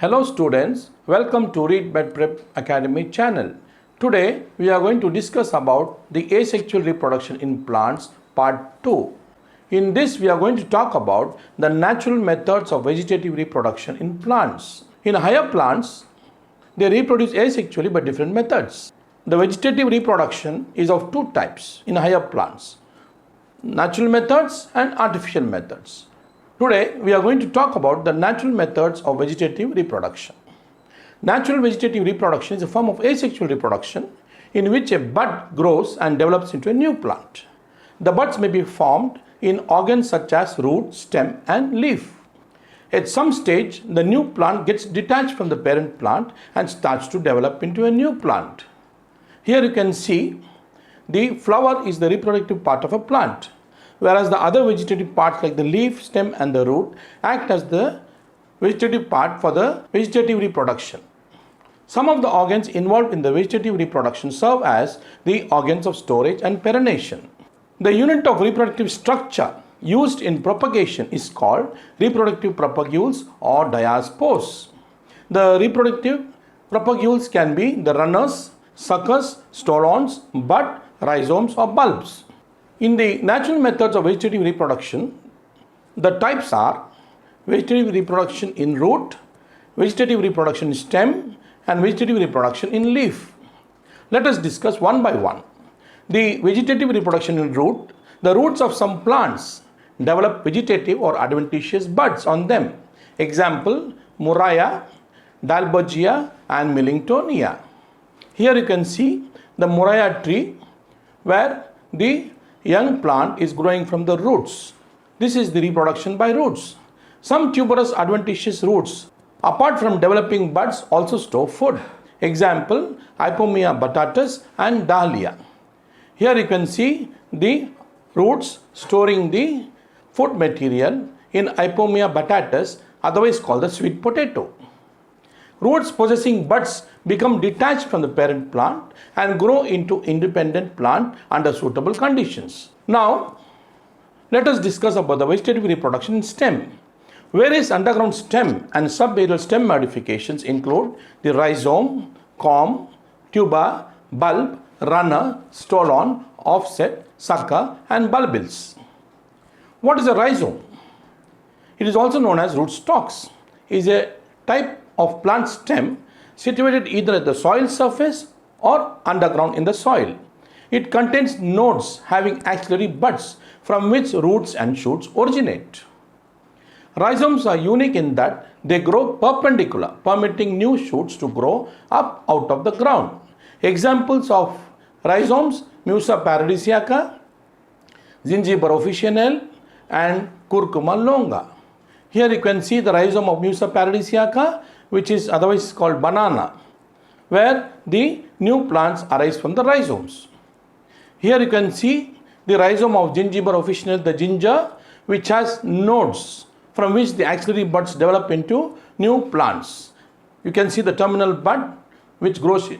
Hello students, welcome to Read Med Prep Academy channel. Today we are going to discuss about the asexual reproduction in plants part 2. In this we are going to talk about the natural methods of vegetative reproduction in plants. In higher plants, they reproduce asexually by different methods. The vegetative reproduction is of two types in higher plants, natural methods and artificial methods. Today, we are going to talk about the natural methods of vegetative reproduction. Natural vegetative reproduction is a form of asexual reproduction in which a bud grows and develops into a new plant. The buds may be formed in organs such as root, stem, and leaf. At some stage, the new plant gets detached from the parent plant and starts to develop into a new plant. Here you can see the flower is the reproductive part of a plant, whereas the other vegetative parts like the leaf, stem and the root act as the vegetative part for the vegetative reproduction. Some of the organs involved in the vegetative reproduction serve as the organs of storage and perennation. The unit of reproductive structure used in propagation is called reproductive propagules or diaspores. The reproductive propagules can be the runners, suckers, stolons, bud, rhizomes or bulbs. In the natural methods of vegetative reproduction, the types are vegetative reproduction in root, vegetative reproduction in stem, and vegetative reproduction in leaf. Let us discuss one by one. The vegetative reproduction in root, the roots of some plants develop vegetative or adventitious buds on them. Example, Murraya, Dalbergia, and Millingtonia. Here you can see the Murraya tree where the young plant is growing from the roots. This is the reproduction by roots. Some tuberous adventitious roots, apart from developing buds, also store food. Example, Ipomea batatas and Dahlia. Here you can see the roots storing the food material in Ipomea batatas, otherwise called the sweet potato. Roots possessing buds become detached from the parent plant and grow into independent plant under suitable conditions. Now, let us discuss about the vegetative reproduction in stem. Various underground stem and subaerial stem modifications include the rhizome, corm, tuber, bulb, runner, stolon, offset, sucker, and bulbils. What is a rhizome? It is also known as rootstocks. It is a type of plant stem situated either at the soil surface or underground in the soil. It contains nodes having axillary buds from which roots and shoots originate. Rhizomes are unique in that they grow perpendicular, permitting new shoots to grow up out of the ground. Examples of rhizomes: Musa paradisiaca, Gingiber officinale, and Curcuma longa. Here you can see the rhizome of Musa paradisiaca, which is otherwise called banana, where the new plants arise from the rhizomes. Here you can see the rhizome of Gingiber officinale, the ginger, which has nodes from which the axillary buds develop into new plants. You can see the terminal bud which grows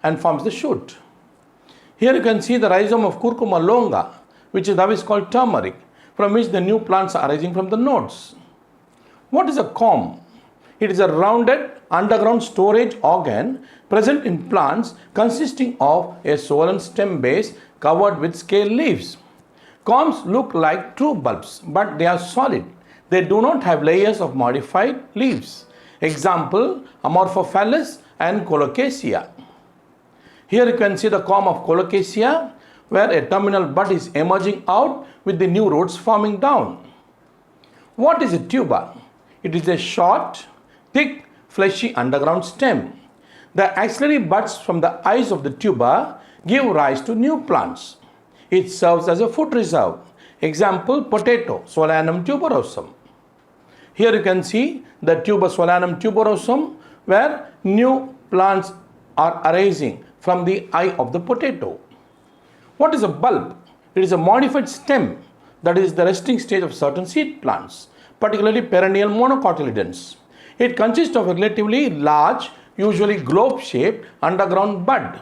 and forms the shoot. Here you can see the rhizome of Curcuma longa, which is otherwise called turmeric, from which the new plants are arising from the nodes. What is a corm? It is a rounded underground storage organ present in plants consisting of a swollen stem base covered with scale leaves. Corms look like true bulbs, but they are solid. They do not have layers of modified leaves. Example, Amorphophallus and Colocasia. Here you can see the corm of Colocasia, where a terminal bud is emerging out with the new roots forming down. What is a tuber? It is a short, thick, fleshy underground stem. The axillary buds from the eyes of the tuber give rise to new plants. It serves as a food reserve. Example, potato, Solanum tuberosum. Here you can see the tuber Solanum tuberosum, where new plants are arising from the eye of the potato. What is a bulb? It is a modified stem that is the resting stage of certain seed plants, particularly perennial monocotyledons. It consists of a relatively large, usually globe-shaped underground bud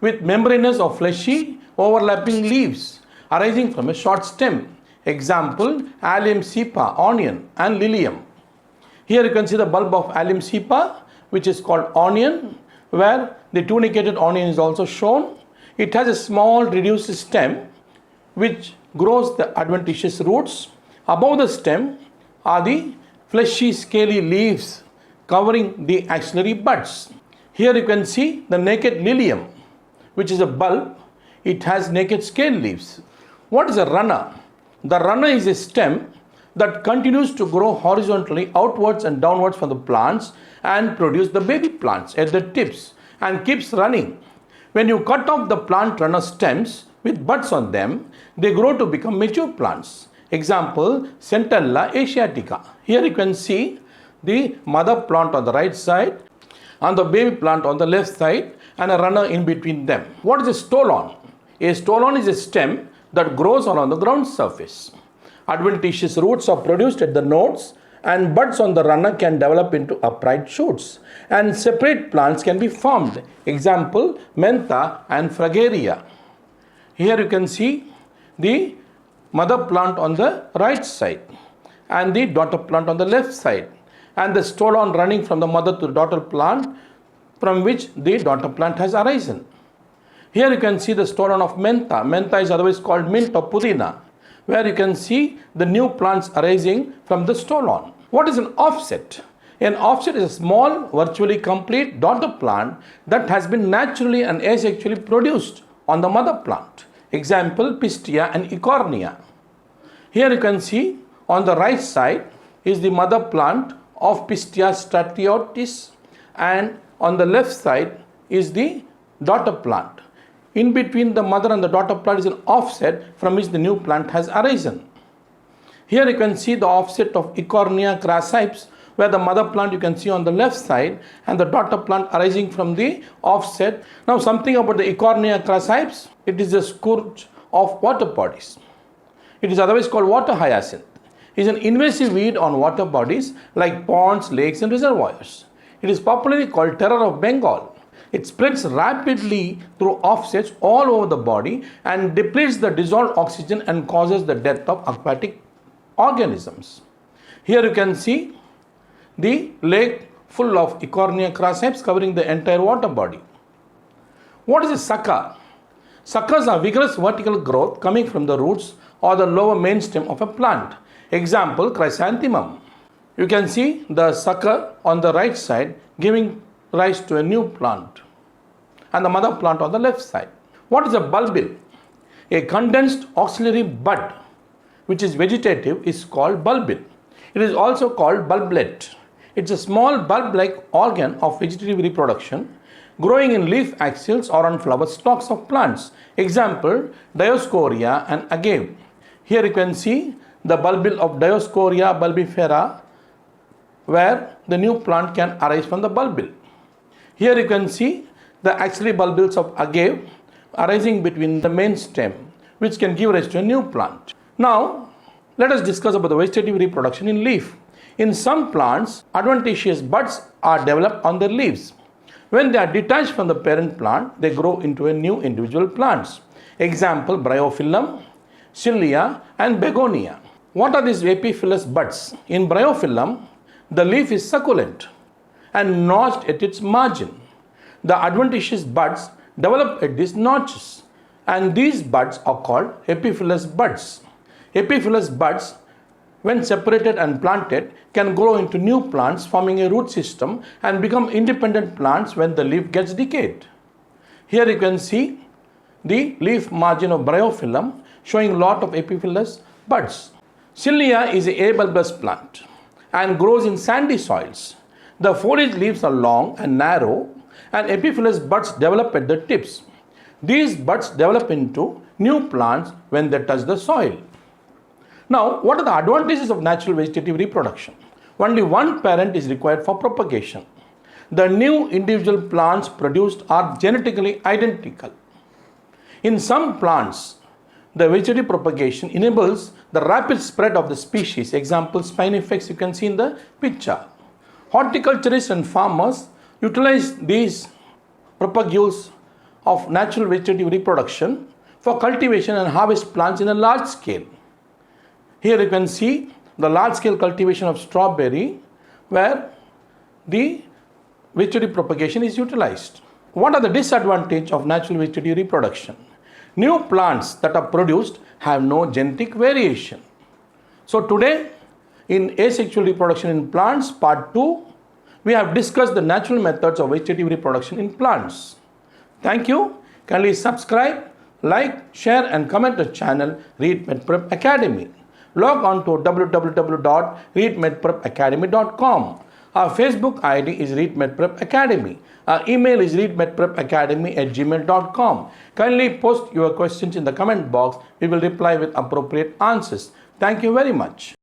with membranous or fleshy overlapping leaves arising from a short stem. Example, Allium cepa, onion, and lilium. Here you can see the bulb of Allium cepa, which is called onion, where the tunicated onion is also shown. It has a small reduced stem which grows the adventitious roots. Above the stem are the fleshy scaly leaves covering the axillary buds. Here you can see the naked lilium, which is a bulb. It has naked scale leaves. What is a runner? The runner is a stem that continues to grow horizontally outwards and downwards from the plants and produce the baby plants at the tips and keeps running. When you cut off the plant runner stems with buds on them, they grow to become mature plants. Example, Centella asiatica. Here you can see the mother plant on the right side and the baby plant on the left side and a runner in between them. What is a stolon? A stolon is a stem that grows on the ground surface. Adventitious roots are produced at the nodes and buds on the runner can develop into upright shoots and separate plants can be formed. Example, Mentha and Fragaria. Here you can see the mother plant on the right side and the daughter plant on the left side and the stolon running from the mother to the daughter plant from which the daughter plant has arisen. Here you can see the stolon of Mentha. Mentha is otherwise called mint or pudina, where you can see the new plants arising from the stolon. What is an offset? An offset is a small, virtually complete daughter plant that has been naturally and asexually produced on the mother plant. Example, Pistia and Eichhornia. Here you can see on the right side is the mother plant of Pistia stratiotis and on the left side is the daughter plant. In between the mother and the daughter plant is an offset from which the new plant has arisen. Here you can see the offset of Eichhornia crassipes, where the mother plant you can see on the left side and the daughter plant arising from the offset. Now something about the Eichhornia crassipes. It is a scourge of water bodies. It is otherwise called water hyacinth. It is an invasive weed on water bodies like ponds, lakes and reservoirs. It is popularly called terror of Bengal. It spreads rapidly through offsets all over the body and depletes the dissolved oxygen and causes the death of aquatic organisms. Here you can see the lake full of Eichhornia crassipes covering the entire water body. What is a sucker? Suckers are vigorous vertical growth coming from the roots or the lower main stem of a plant. Example, chrysanthemum. You can see the sucker on the right side giving rise to a new plant and the mother plant on the left side. What is a bulbil? A condensed auxiliary bud which is vegetative is called bulbil. It is also called bulblet. It's a small bulb-like organ of vegetative reproduction growing in leaf axils or on flower stalks of plants. Example, Dioscorea and agave. Here you can see the bulbil of Dioscorea bulbifera where the new plant can arise from the bulbil. Here you can see the axillary bulbils of agave arising between the main stem, which can give rise to a new plant. Now, let us discuss about the vegetative reproduction in leaf. In some plants, adventitious buds are developed on their leaves. When they are detached from the parent plant, they grow into a new individual plants. Example, Bryophyllum, Cilia and Begonia. What are these epiphyllous buds? In Bryophyllum, the leaf is succulent and notched at its margin. The adventitious buds develop at these notches and these buds are called epiphyllous buds. Epiphyllous buds, when separated and planted, can grow into new plants forming a root system and become independent plants when the leaf gets decayed. Here you can see the leaf margin of Bryophyllum showing lot of epiphyllous buds. Cilia is a bulbous plant and grows in sandy soils. The foliage leaves are long and narrow and epiphyllous buds develop at the tips. These buds develop into new plants when they touch the soil. Now, what are the advantages of natural vegetative reproduction? Only one parent is required for propagation. The new individual plants produced are genetically identical. In some plants, the vegetative propagation enables the rapid spread of the species. Example, Spinifex you can see in the picture. Horticulturists and farmers utilize these propagules of natural vegetative reproduction for cultivation and harvest plants in a large scale. Here you can see the large scale cultivation of strawberry where the vegetative propagation is utilized. What are the disadvantages of natural vegetative reproduction? New plants that are produced have no genetic variation. So today in asexual reproduction in plants part 2, we have discussed the natural methods of vegetative reproduction in plants. Thank you. Kindly subscribe, like, share and comment the channel Read Med Prep Academy. Log on to www.readmedprepacademy.com. Our Facebook ID is Read Med Prep Academy. Our email is readmedprepacademy@gmail.com. Kindly post your questions in the comment box. We will reply with appropriate answers. Thank you very much.